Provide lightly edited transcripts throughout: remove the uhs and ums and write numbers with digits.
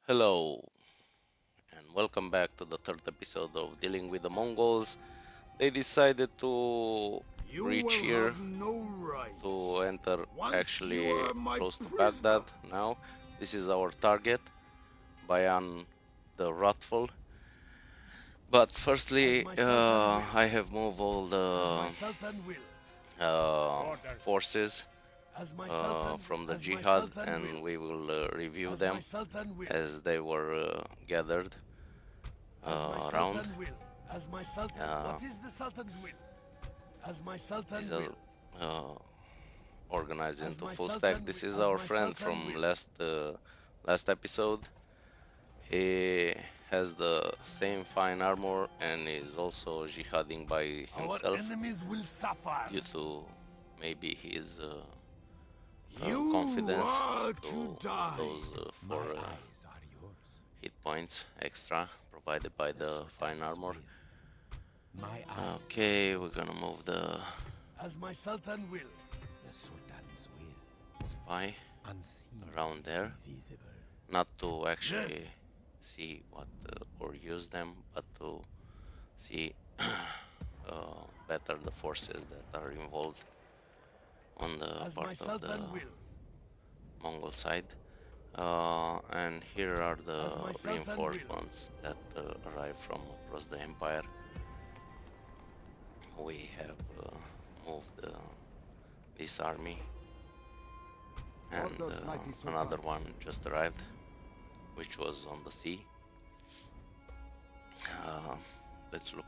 Hello, and welcome back to the third episode of Dealing with the Mongols. They decided to You reach will here have no rights. to enter Once you actually are my close to prisoner. Baghdad now. This is our target, Bayan the Wrathful. But As firstly, my Sultan I wills. have moved all As my the Sultan wills. Orders. forces As my Sultan from the as my jihad, Sultan and we wills. will review As my them Sultan wills. as they were gathered As my around. Sultan wills. As my Sultan. Uh, What is the Sultan's will? As my Sultan these are wills. uh, organized As into my full stack. Sultan This is as our my friend Sultan from wills. last episode. He has the same fine armor and is also jihading by Our himself enemies will suffer. due to maybe his You confidence are to to die. those My 4 eyes are yours. hit points extra provided by the fine Sultan's armor. will. My eyes. Okay, we're gonna move the As my Sultan wills. The Sultan's will. spy Unseen. around there, Invisible. not to actually Yes. see what or use them, but to see better the forces that are involved on the As my part of the Sultan wills. Mongol side. And here are the As my Sultan reinforcements that arrive from across the empire. We have moved this army, and Orders, mighty Sultan. another one just arrived, which was on the sea. Let's look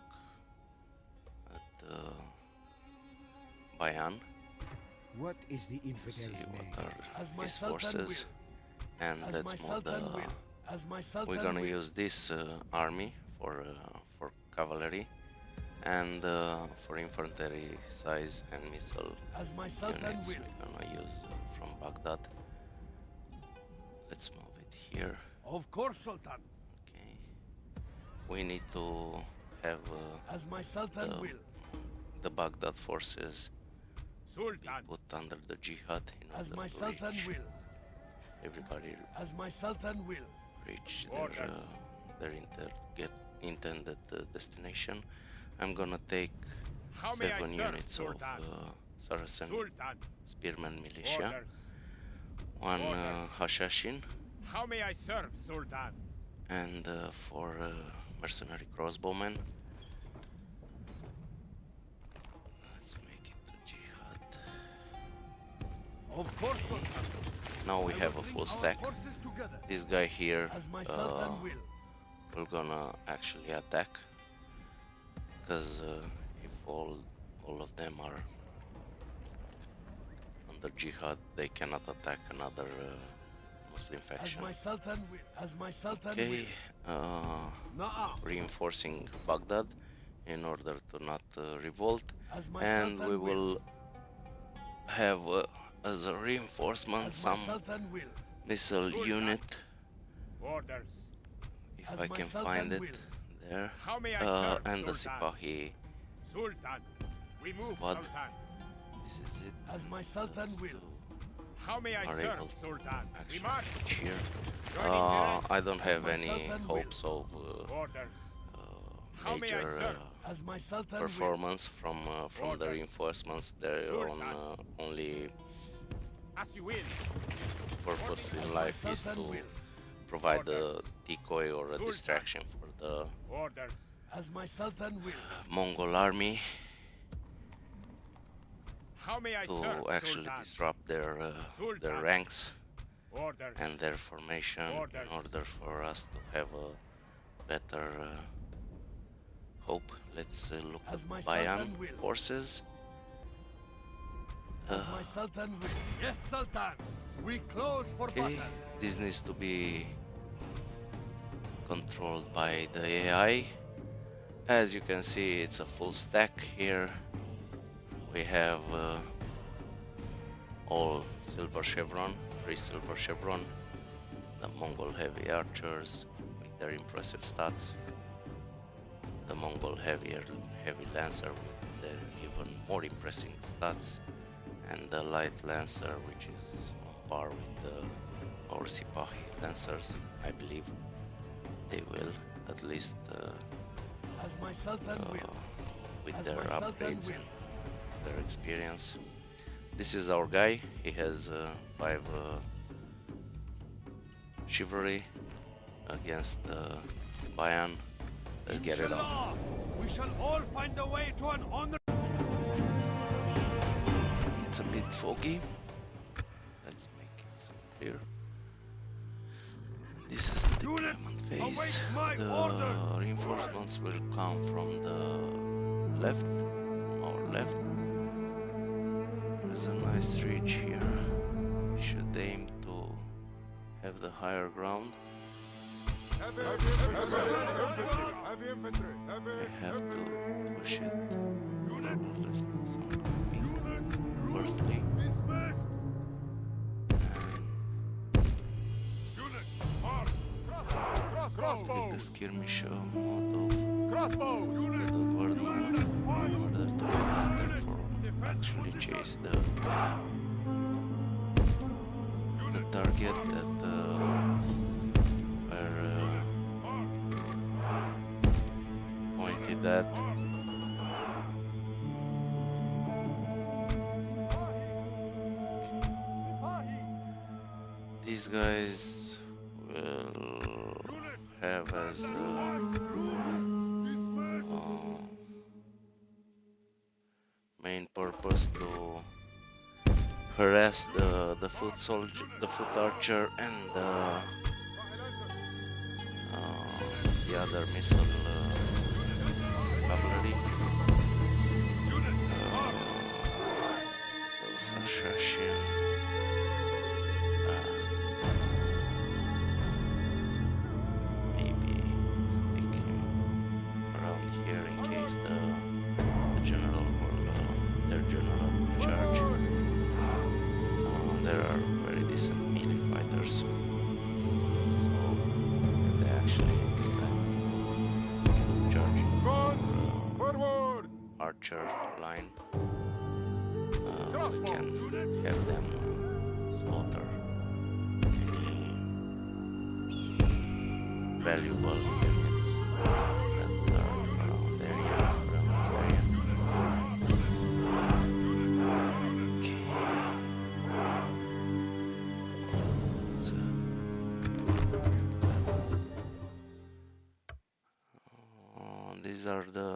at Bayan, What is the see infidel's name? what are As my his Sultan forces, wills. and As my let's move Sultan the. wills. As my Sultan We're gonna wills. use this army for cavalry, and for infantry size and missile As my Sultan units wills. we're gonna use from Baghdad. Let's move it here. Of course, Sultan. Okay. We need to have As my Sultan the, wills. the Baghdad forces be Sultan. put under the jihad in As order my to Sultan reach wills. everybody As my Sultan wills. reach Orders. their intended destination. I'm gonna take How may I 7 serve, units Sultan? of Saracen Sultan. spearmen militia, Orders. 1 Orders. Hashashin, How may I serve, Sultan? and 4 mercenary crossbowmen. Let's make it the jihad. Of course, Sultan. Now we I have will a bring full our stack. forces together. This guy here As my Sultan wills. we're gonna actually attack, because if all of them are under jihad, they cannot attack another Muslim As faction. my Sultan will. As my Sultan Okay, wills. Naam. reinforcing Baghdad in order to not revolt, As my and Sultan we will wills. have as a reinforcement As my some Sultan wills. missile Sultan. unit, Orders. if As I my can Sultan find it wills. there, How may I serve, and the Sultan? Sipahi. Sultan. We move, Squad. Sultan. This is it. As my Sultan Those wills. two How may I are serve, able to Sultan? We actually march. reach here. Joining the ranks. I don't As have my any Sultan hopes of Orders. How may I major serve? As my Sultan performance from the Orders. reinforcements. Their own Sultan. only wills. As you will. purpose in As my life is Sultan to wills. provide a Orders. decoy or a Sultan. distraction for the Orders. As my Sultan wills. Mongol army How may I to serve, actually Sultan? disrupt their Sultan. ranks Orders. and their formation Orders. in order for us to have a better hope. Let's look As my at Bayan Sultan wills. forces. As my Sultan wills. Yes, Sultan. We close for Okay, battle. this needs to be controlled by the AI. As you can see, it's a full stack here. We have all silver chevron, 3 silver chevron, the Mongol heavy archers with their impressive stats, the Mongol heavy lancer with their even more impressive stats, and the light lancer, which is on par with the or Sipahi Lancers. I believe they will, at least As my Sultan wills. with As their my Sultan upgrades and wills. their experience. This is our guy. He has 5 chivalry against Bayan. Let's get it on. Inshallah, we shall all find a way to an honor. It's a bit foggy. Let's make it clear. This is the Units, deployment phase. await my The orders. reinforcements will come from the left, from our left. There's a nice ridge here. We should aim to have the higher ground. Heavy infantry! Heavy infantry! I have to push it. Let's put some grouping firstly. Dismissed. Units, march! Crossbow! With the skirmisher mode of Crossbows! the guard mode in order to prevent them from actually chase the target that were pointed at. These guys will have as main purpose to harass the foot soldier, the foot archer, and the other missile cavalry. Those assassin. Maybe stick him around here in case the general will their general will charge. There are very decent melee fighters, so they actually decide to charge Forward! archer line. We can have them slaughter any valuable units that are around this area. These are the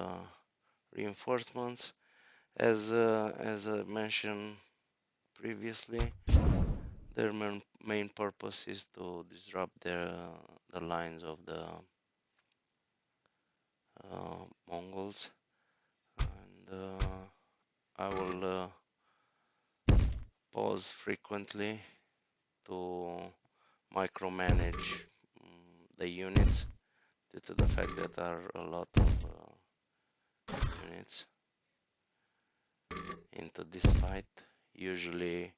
reinforcements. As I mentioned previously, their main purpose is to disrupt the lines of the Mongols, and I will pause frequently to micromanage the units due to the fact that there are a lot of units into this fight. Usually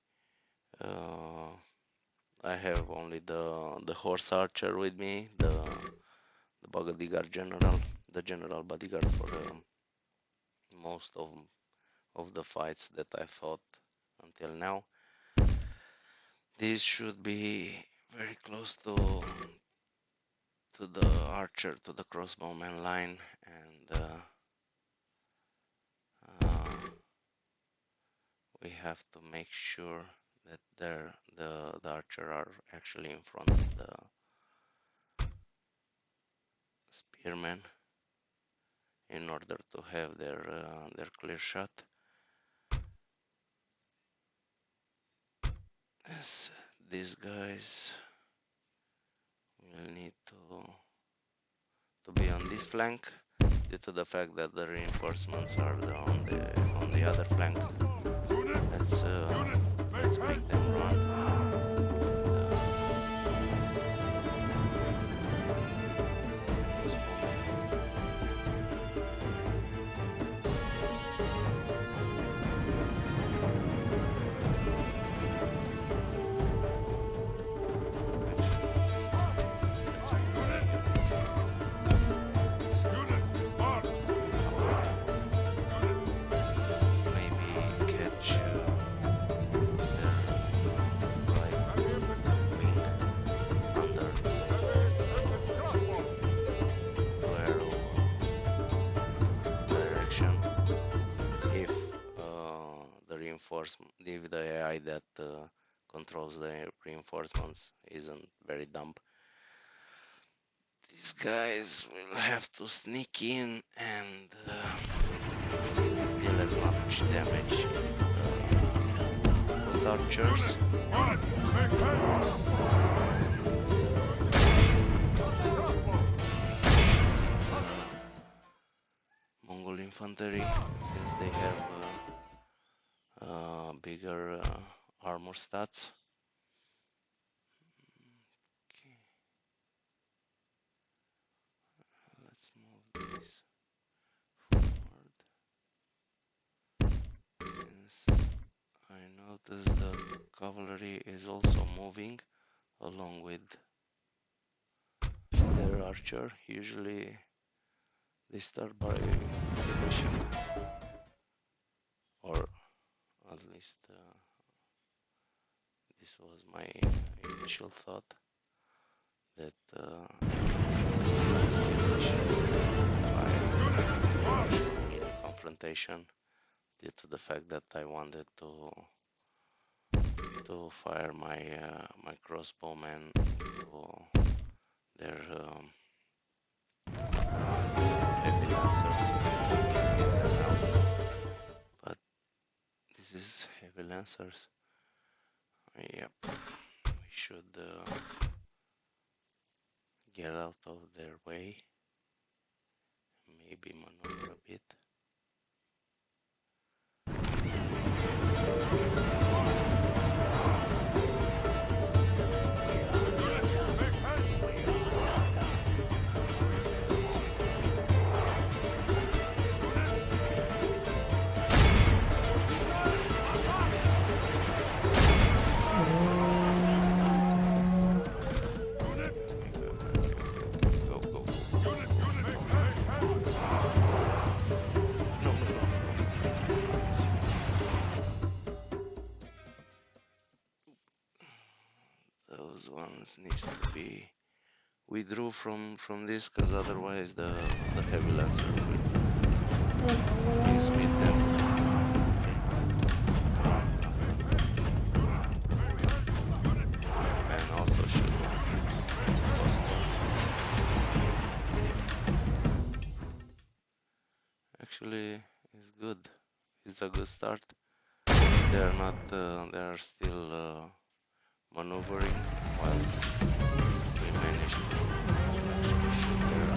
I have only the horse archer with me, the bodyguard general, the general bodyguard for most of the fights that I fought until now. These should be very close to the archer, to the crossbowman line, and we have to make sure that the archer are actually in front of the spearmen in order to have their clear shot. As these guys will need to be on this flank due to the fact that the reinforcements are on the other flank. Let's make them run. Maybe catch if the AI that controls the reinforcements isn't very dumb. These guys will have to sneak in and deal as much damage. Put archers. Guard, make haste! Mongol infantry, since they have bigger armor stats. Okay. Let's move this forward. Since I noticed the cavalry is also moving along with their archer. Usually they start by finishing, or at least this was my initial thought, that in confrontation, due to the fact that I wanted to fire my my crossbowmen into their heavy lancers. But this is heavy lancers. Yep, we should get out of their way. Maybe maneuver a bit. Go, go, go. No, no, no. Those ones needs to be withdrew from this, because otherwise the heavy lancer will meet them. And also should, if possible. Actually, it's good. It's a good start. They are not. They are still maneuvering while we managed to actually shoot their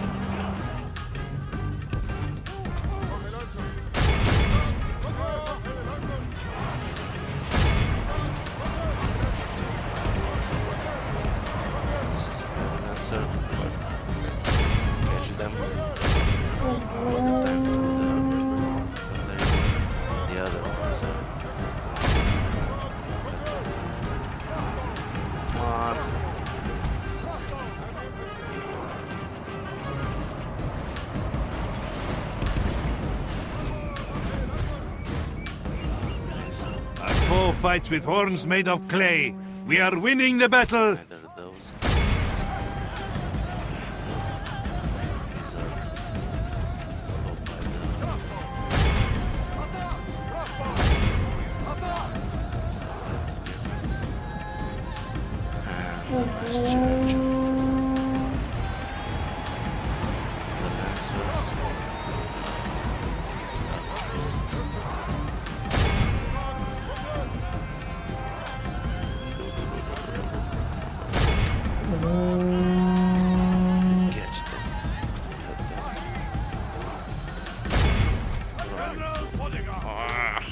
this is a heavy lancer, but catch them. Now's the time for the other ones are. Come on. Our foe fights with horns made of clay. We are winning the battle. Neither of those. These are followed by and nice charge. The lancers. Catch them. Ah.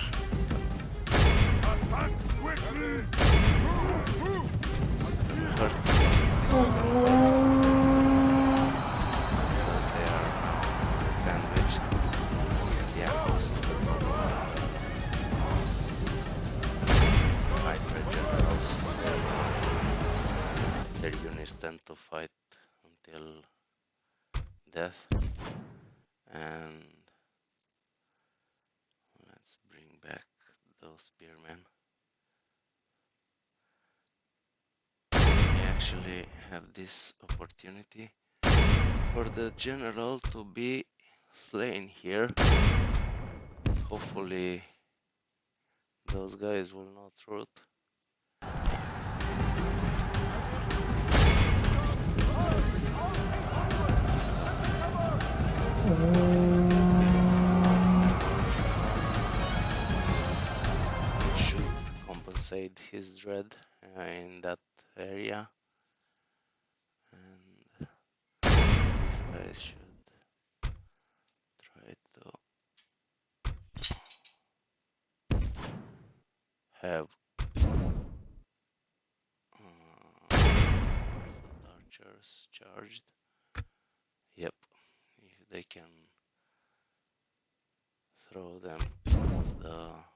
Attack quickly! Hurt. This is gonna hurt. Because they are sandwiched. Yeah, this is the problem. Hydra generals. Their units tend to fight until death. And let's bring back those spearmen. We actually have this opportunity for the general to be slain here. Hopefully those guys will not root. Should compensate his dread in that area, and these guys should try to have foot archers charged. Yep, if they can throw them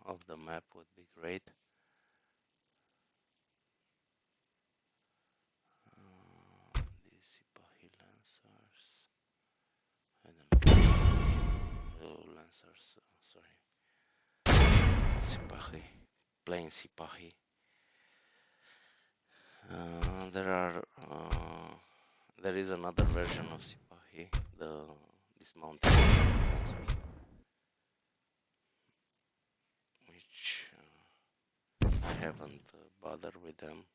off the map would be great. These Sipahi lancers. I don't know. Oh, lancers. Sorry. Sipahi. Plain Sipahi. There is another version of Sipahi, the dismounted lancers, which I haven't bothered with them.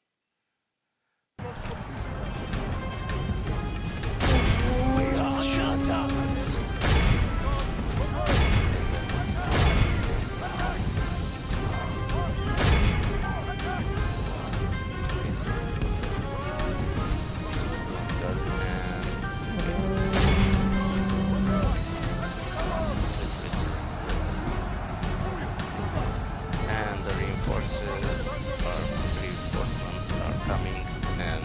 And the reinforcements are coming and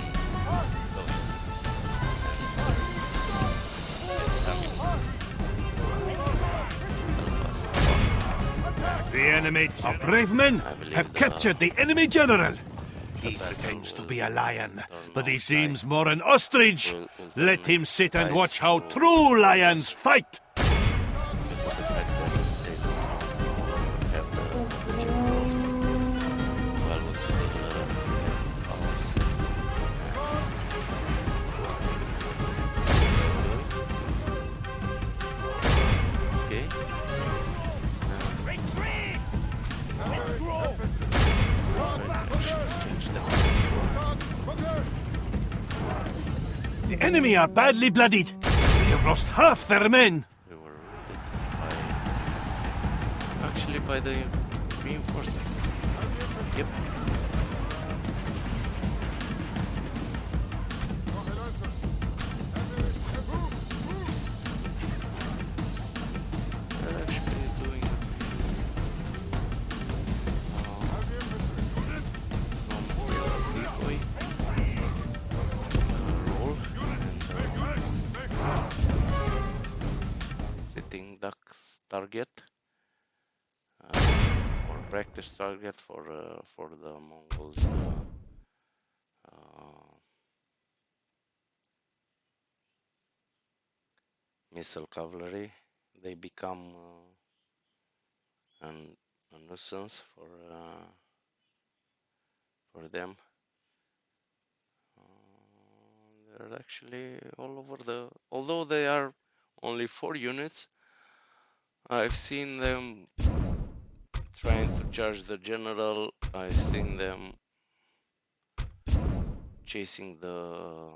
The enemy, our brave men, I believe have captured the enemy general. He pretends to be a lion, but he seems more an ostrich. Let him sit and watch how true lions fight. before the fact that they don't have the general well was still powers. Okay. Change them. The enemy are badly bloodied. They have lost half their men. We were routed by the reinforcements. Yep. They're actually doing decoy roll and sitting ducks target or practice target for the Mongols missile cavalry. They become a nuisance for them. They're actually all over although they are only 4 units, I've seen them trying to charge the general. I've seen them chasing the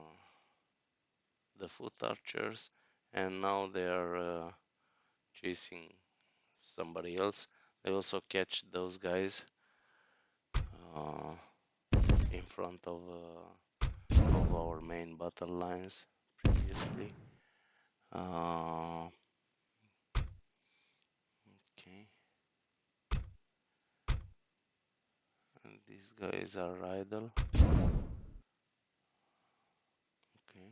foot archers, and now they are chasing somebody else. They also catch those guys in front of our main battle lines previously. Okay. And these guys are idle. Okay.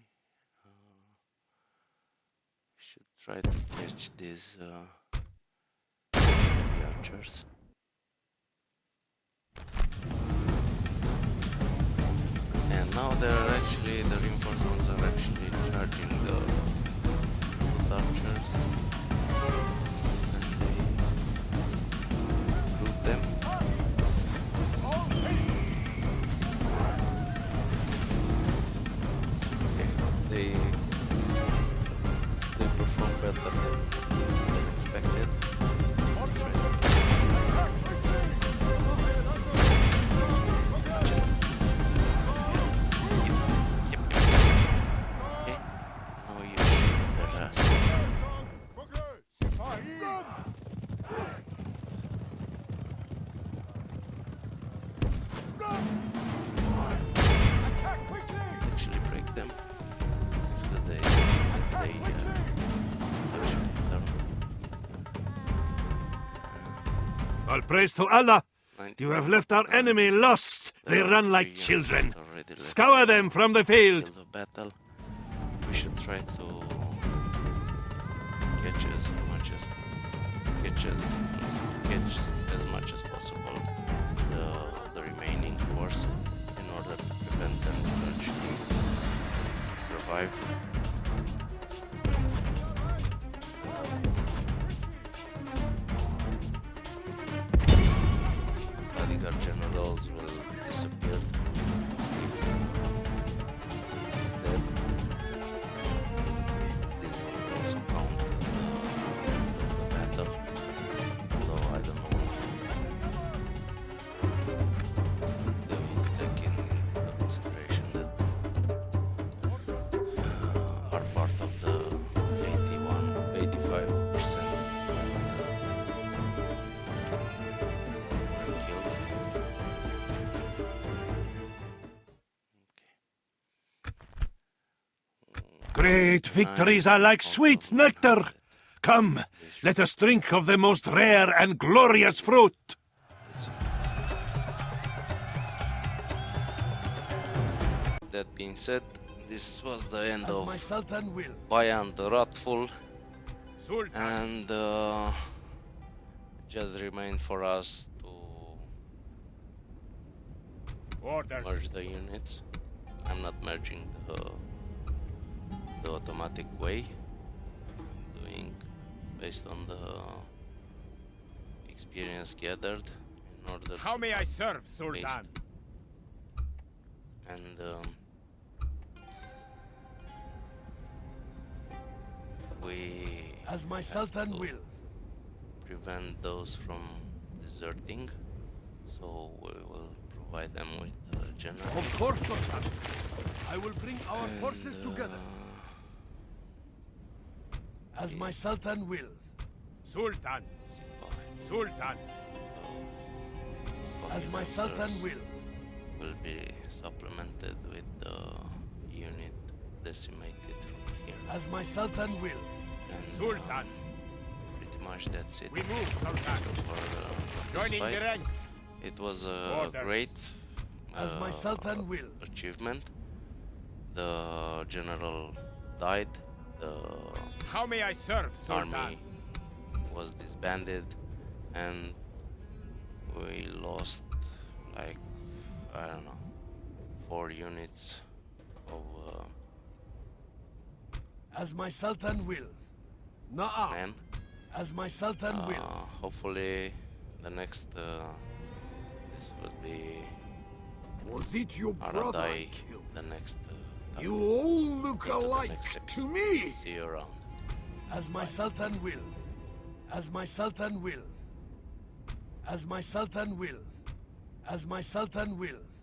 Should try to catch these heavy archers. And now the reinforcements are actually charging the foot archers, and they group them. Okay. They perform better than expected. All praise to Allah. You have left our 91. enemy lost. They run like 3 children. units already left Scour them from the field. the battle. We should try to catch as much as possible the remaining force in order to prevent them from actually survive. Bodyguard generals will disappear if dead. This will also count the battle, although I don't know. They will take in consideration that are part of the 85% were killed. Great victories are like sweet nectar. Come, let us drink of the most rare and glorious fruit. That being said, this was the end As of my Sultan wills. Bayan the Wrathfull, Sultan. and just remained for us to Orders. merge the units. I'm not merging the automatic way. I'm doing based on the experience gathered in order How to may I not serve, waste. Sultan? And we As my have Sultan to wills. prevent those from deserting, so we will provide them with general. Of course, Sultan. I will bring our forces together. As my Sultan wills. Sultan. Sultan. As my Sultan wills. Will be supplemented with the unit decimated from here. As my Sultan wills. And, Sultan. pretty much that's it We move, Sultan. for this Joining fight. the ranks. It was a Orders. great As my Sultan wills. achievement. The general died. The How may I serve, Sultan? army was disbanded, and we lost like, I don't know, 4 units of As my Sultan wills. Na'am. men. As my Sultan wills. Hopefully the next this will be Was it your brother I Aradai, killed? the next time. You all look Into the alike next to episode. me. See you around. As my Sultan wills. As my Sultan wills. As my Sultan wills. As my Sultan wills.